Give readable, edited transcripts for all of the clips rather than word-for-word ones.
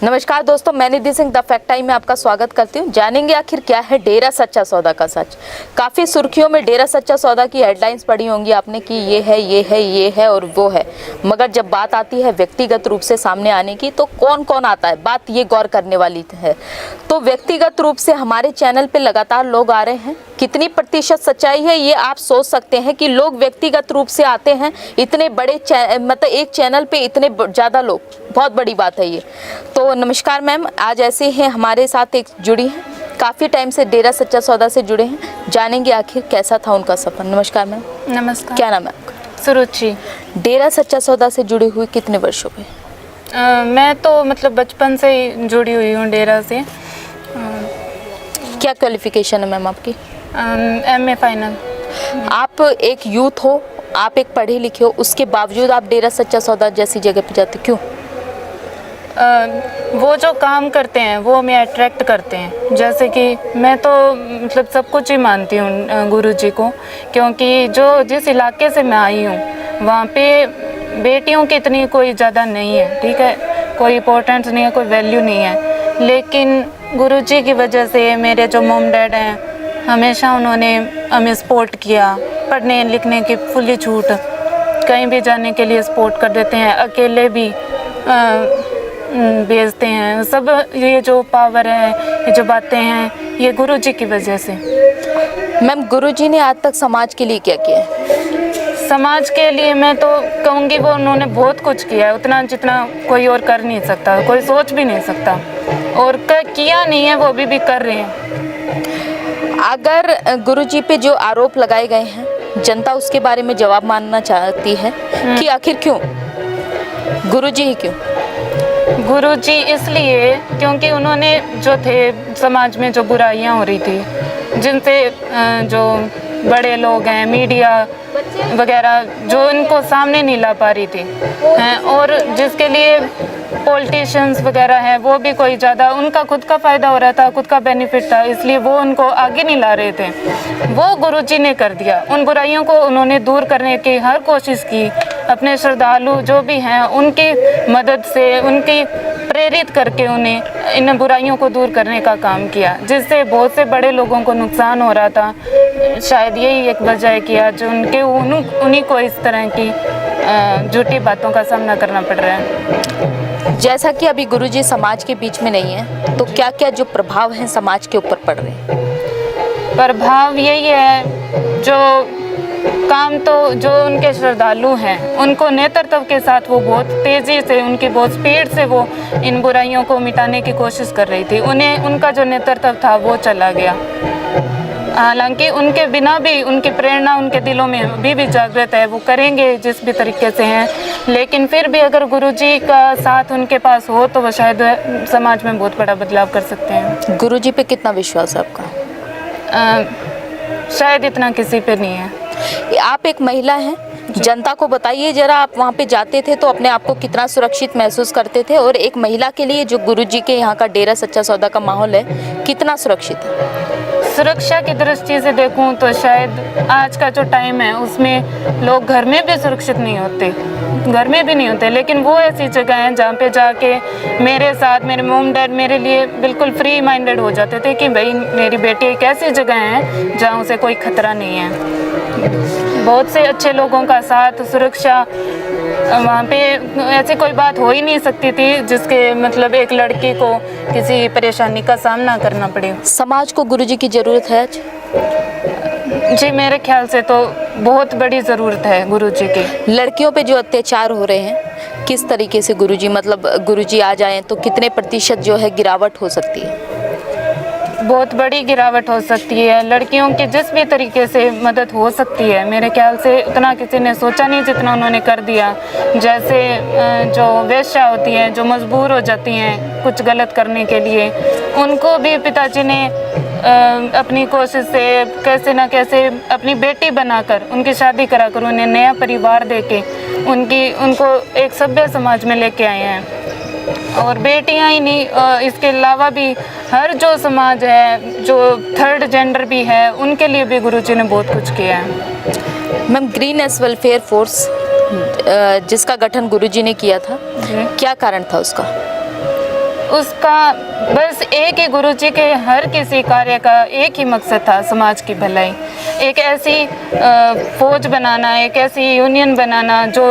नमस्कार दोस्तों, मैं निधि सिंह द फैक्ट टाइम में आपका स्वागत करती हूँ। जानेंगे आखिर क्या है डेरा सच्चा सौदा का सच। काफ़ी सुर्खियों में डेरा सच्चा सौदा की हेडलाइंस पढ़ी होंगी आपने कि ये है, ये है, ये है और वो है, मगर जब बात आती है व्यक्तिगत रूप से सामने आने की तो कौन कौन आता है, बात ये गौर करने वाली है। तो व्यक्तिगत रूप से हमारे चैनल पर लगातार लोग आ रहे हैं। कितनी प्रतिशत सच्चाई है ये आप सोच सकते हैं कि लोग व्यक्तिगत रूप से आते हैं इतने बड़े मतलब एक चैनल पे इतने ज़्यादा लोग, बहुत बड़ी बात है ये। तो नमस्कार मैम, आज ऐसे हैं हमारे साथ एक जुड़ी हैं, काफ़ी टाइम से डेरा सच्चा सौदा से जुड़े हैं, जानेंगे आखिर कैसा था उनका सफ़र। नमस्कार मैम। नमस्कार। क्या नाम है आपका? सुरुचि। डेरा सच्चा सौदा से जुड़ी हुई कितने वर्षों में? मैं तो मतलब बचपन से ही जुड़ी हुई हूँ डेरा से। क्या क्वालिफिकेशन है मैम आपकी? MA final. आप एक यूथ हो, आप एक पढ़े लिखे हो, उसके बावजूद आप डेरा सच्चा सौदा जैसी जगह पे जाते क्यों? वो जो काम करते हैं वो हमें अट्रैक्ट करते हैं। जैसे कि मैं तो मतलब सब कुछ ही मानती हूँ गुरुजी को, क्योंकि जो जिस इलाके से मैं आई हूँ वहाँ पे बेटियों की इतनी कोई ज़्यादा नहीं है, ठीक है, कोई इम्पोर्टेंस नहीं है, कोई वैल्यू नहीं है। लेकिन गुरुजी की वजह से मेरे जो मॉम डैड हैं हमेशा उन्होंने हमें सपोर्ट किया, पढ़ने लिखने की फुल्ली छूट, कहीं भी जाने के लिए सपोर्ट कर देते हैं, अकेले भी भेजते हैं। सब ये जो पावर है, ये जो बातें हैं, ये गुरुजी की वजह से। मैम, गुरुजी ने आज तक समाज के लिए क्या किया है? समाज के लिए मैं तो कहूँगी वो उन्होंने बहुत कुछ किया है, उतना जितना कोई और कर नहीं सकता, कोई सोच भी नहीं सकता, और किया नहीं है, वो अभी भी कर रहे हैं। अगर गुरुजी पे जो आरोप लगाए गए हैं, जनता उसके बारे में जवाब मानना चाहती है कि आखिर क्यों गुरुजी ही क्यों? गुरुजी इसलिए क्योंकि उन्होंने जो थे समाज में जो बुराइयां हो रही थी, जिनसे जो बड़े लोग हैं, मीडिया वगैरह, जो इनको सामने नहीं ला पा रही थी, और जिसके लिए पॉलिटिशियंस वगैरह हैं वो भी कोई ज़्यादा, उनका खुद का फ़ायदा हो रहा था, खुद का बेनिफिट था, इसलिए वो उनको आगे नहीं ला रहे थे। वो गुरुजी ने कर दिया। उन बुराइयों को उन्होंने दूर करने की हर कोशिश की, अपने श्रद्धालु जो भी हैं उनकी मदद से, उनकी प्रेरित करके उन्हें इन बुराइयों को दूर करने का काम किया, जिससे बहुत से बड़े लोगों को नुकसान हो रहा था। शायद यही एक वजह है कि आज उन्हीं को इस तरह की झूठी बातों का सामना करना पड़ रहा है। जैसा कि अभी गुरुजी समाज के बीच में नहीं है, तो क्या क्या जो प्रभाव हैं समाज के ऊपर पड़ रहे हैं? प्रभाव यही है, जो काम तो जो उनके श्रद्धालु हैं उनको नेतृत्व के साथ वो बहुत तेज़ी से, उनकी बहुत स्पीड से वो इन बुराइयों को मिटाने की कोशिश कर रही थी। उनका जो नेतृत्व था वो चला गया। हालांकि उनके बिना भी उनकी प्रेरणा उनके दिलों में अभी भी जागृत है, वो करेंगे जिस भी तरीके से हैं, लेकिन फिर भी अगर गुरुजी का साथ उनके पास हो तो वो शायद समाज में बहुत बड़ा बदलाव कर सकते हैं। गुरुजी पे कितना विश्वास है आपका? शायद इतना किसी पे नहीं है। आप एक महिला हैं, जनता को बताइए जरा, आप वहाँ पे जाते थे तो अपने आप को कितना सुरक्षित महसूस करते थे, और एक महिला के लिए जो गुरुजी के यहाँ का डेरा सच्चा सौदा का माहौल है कितना सुरक्षित है? सुरक्षा की दृष्टि से देखूं तो शायद आज का जो टाइम है उसमें लोग घर में भी सुरक्षित नहीं होते, घर में भी नहीं होते, लेकिन वो ऐसी जगह हैं जहाँ पे जाके मेरे साथ मेरे मॉम डैड मेरे लिए बिल्कुल फ्री माइंडेड हो जाते थे कि भाई मेरी बेटी एक ऐसी जगह है जहाँ उसे कोई खतरा नहीं है। बहुत से अच्छे लोगों का साथ, सुरक्षा, वहाँ पे ऐसी कोई बात हो ही नहीं सकती थी जिसके मतलब एक लड़की को किसी परेशानी का सामना करना पड़े। समाज को गुरुजी की ज़रूरत है आज? जी, मेरे ख्याल से तो बहुत बड़ी ज़रूरत है गुरुजी की। लड़कियों पे जो अत्याचार हो रहे हैं किस तरीके से गुरुजी, मतलब गुरुजी आ जाएं तो कितने प्रतिशत जो है गिरावट हो सकती है? बहुत बड़ी गिरावट हो सकती है। लड़कियों की जिस भी तरीके से मदद हो सकती है, मेरे ख्याल से उतना किसी ने सोचा नहीं जितना उन्होंने कर दिया। जैसे जो वेश्या होती हैं, जो मजबूर हो जाती हैं कुछ गलत करने के लिए, उनको भी पिताजी ने अपनी कोशिश से कैसे ना कैसे अपनी बेटी बनाकर उनकी शादी कराकर उन्हें नया परिवार देके उनको एक सभ्य समाज में लेके आए हैं। और बेटियां ही नहीं, इसके अलावा भी हर जो समाज है, जो थर्ड जेंडर भी है, उनके लिए भी गुरुजी ने बहुत कुछ किया है। Ma'am, green S welfare force जिसका गठन गुरुजी ने किया था, जी। क्या कारण था उसका? उसका बस एक ही गुरुजी के हर किसी कार्य का एक ही मकसद था, समाज की भलाई। एक ऐसी फौज बनाना, एक ऐसी यूनियन बनाना जो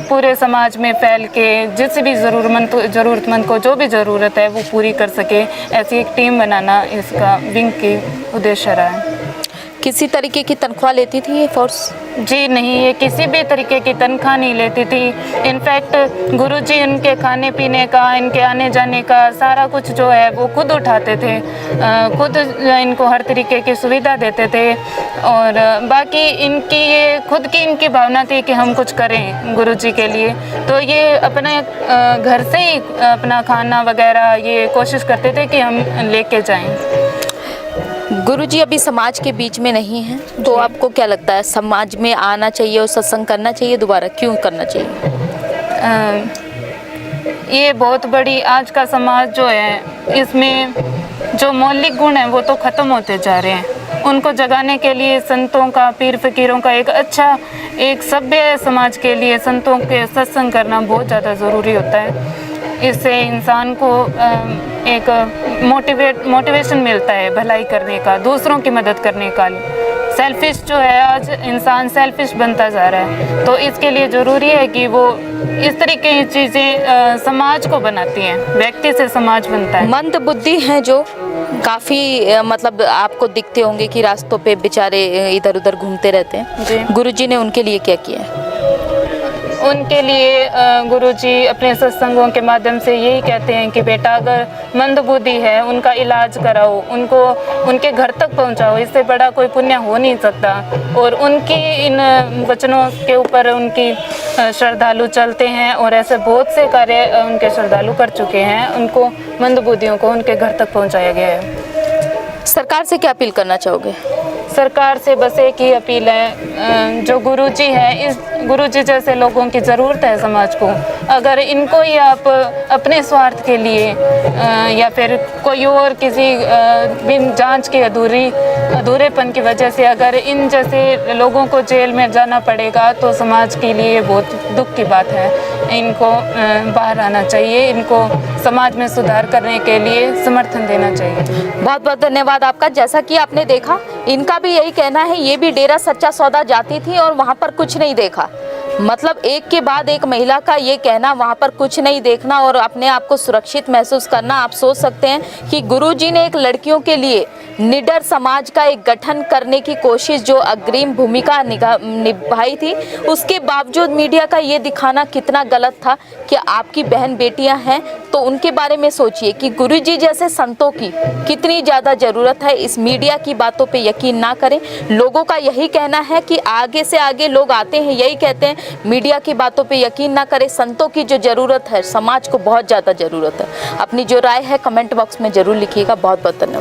पूरे समाज में फैल के जिस भी ज़रूरतमंद को जो भी ज़रूरत है वो पूरी कर सके, ऐसी एक टीम बनाना इसका विंग की उद्देश्य रहा है। किसी तरीके की तनख्वाह लेती थी ये फोर्स? जी नहीं, ये किसी भी तरीके की तनख्वाह नहीं लेती थी। इनफैक्ट गुरुजी इनके खाने पीने का, इनके आने जाने का सारा कुछ जो है वो खुद उठाते थे, खुद इनको हर तरीके की सुविधा देते थे। और बाकी इनकी ये खुद की इनकी भावना थी कि हम कुछ करें गुरुजी के लिए, तो ये अपने घर से ही अपना खाना वगैरह ये कोशिश करते थे कि हम लेके जाएं। गुरुजी अभी समाज के बीच में नहीं है, तो आपको क्या लगता है समाज में आना चाहिए और सत्संग करना चाहिए दोबारा? क्यों करना चाहिए? ये बहुत बड़ी आज का समाज जो है, इसमें जो मौलिक गुण हैं वो तो ख़त्म होते जा रहे हैं। उनको जगाने के लिए संतों का, पीर फकीरों का एक अच्छा, एक सभ्य समाज के लिए संतों के सत्संग करना बहुत ज़्यादा ज़रूरी होता है। इससे इंसान को एक मोटिवेशन मिलता है भलाई करने का, दूसरों की मदद करने का। सेल्फिश जो है, आज इंसान सेल्फिश बनता जा रहा है, तो इसके लिए ज़रूरी है कि वो इस तरीके की चीज़ें समाज को बनाती हैं, व्यक्ति से समाज बनता है। मंद बुद्धि हैं जो काफ़ी मतलब आपको दिखते होंगे कि रास्तों पे बेचारे इधर उधर घूमते रहते हैं, जी। गुरुजी ने उनके लिए क्या किया है? उनके लिए गुरुजी अपने सत्संगों के माध्यम से यही कहते हैं कि बेटा अगर मंदबुद्धि है उनका इलाज कराओ, उनको उनके घर तक पहुंचाओ, इससे बड़ा कोई पुण्य हो नहीं सकता। और उनकी इन वचनों के ऊपर उनकी श्रद्धालु चलते हैं और ऐसे बहुत से कार्य उनके श्रद्धालु कर चुके हैं। उनको मंदबुद्धियों को उनके घर तक पहुँचाया गया है। सरकार से क्या अपील करना चाहोगे? सरकार से बस एक ही अपील है, जो गुरुजी है, इस गुरुजी जैसे लोगों की ज़रूरत है समाज को। अगर इनको ही आप अपने स्वार्थ के लिए या फिर कोई और किसी बिन जांच के अधूरेपन की वजह से अगर इन जैसे लोगों को जेल में जाना पड़ेगा तो समाज के लिए बहुत दुख की बात है। इनको बाहर आना चाहिए, इनको समाज में सुधार करने के लिए समर्थन देना चाहिए। बहुत बहुत धन्यवाद आपका। जैसा कि आपने देखा, इनका भी यही कहना है, ये भी डेरा सच्चा सौदा जाती थी और वहाँ पर कुछ नहीं देखा। मतलब एक के बाद एक महिला का ये कहना, वहाँ पर कुछ नहीं देखना और अपने आप को सुरक्षित महसूस करना। आप सोच सकते हैं कि गुरुजी ने एक लड़कियों के लिए निडर समाज का एक गठन करने की कोशिश, जो अग्रिम भूमिका निभाई थी, उसके बावजूद मीडिया का ये दिखाना कितना गलत था कि आपकी बहन बेटियां हैं तो उनके बारे में सोचिए कि गुरुजी जैसे संतों की कितनी ज़्यादा ज़रूरत है। इस मीडिया की बातों पे यकीन ना करें। लोगों का यही कहना है कि आगे से आगे लोग आते हैं, यही कहते हैं मीडिया की बातों पे यकीन ना करें। संतों की जो ज़रूरत है, समाज को बहुत ज़्यादा ज़रूरत है। अपनी जो राय है कमेंट बॉक्स में ज़रूर लिखिएगा। बहुत बहुत धन्यवाद।